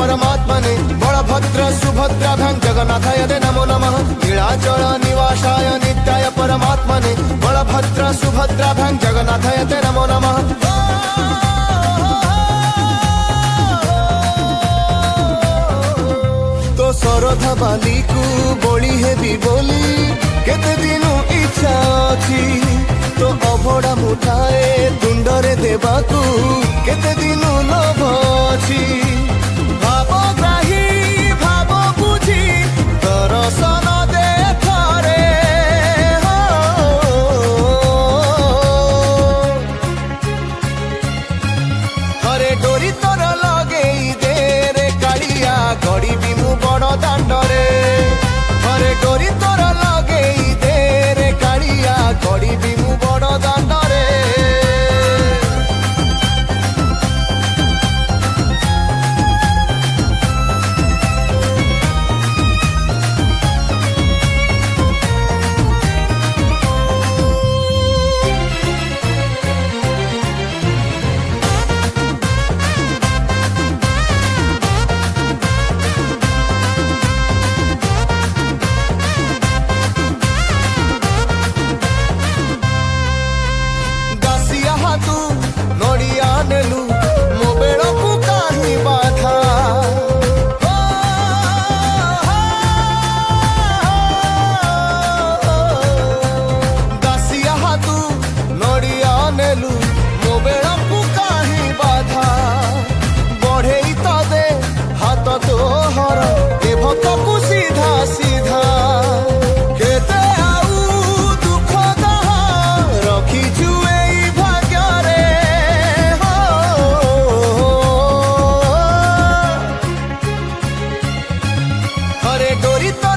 परमात्मने बलभद्र सुभद्राभ्यां जगन्नाथाय ते नमो नमः नीलाचल निवासाय नित्याय परमात्मने बलभद्र सुभद्राभ्यां जगन्नाथाय ते नमो नमः। तो सरधा बाली को बोली हेबी बोली केते दिनु इच्छा अछि तो अभड़ा मुठाए तुंडरे देबाकू केते दिनु लोभ अछि भावग्राही भाव बुझी दर्शन दे थरे थरे डोरी तोर लगेई दे रे कालिया गड़ी बिमु बड़ दांडरे थरे डोरी तोर लगेई दे रे कालिया गड़ी बिमु बड़ दांडरे। तू नड़िया नेलु मो बेड़ को काही बाधा दासिया तू नड़िया नेलु मो बेड़ को काही बाधा बढ़े तो दे हाथ तो हर ए भक्त को सीधा सीधा केते आउ दुख दह रखी जुए डोरी तो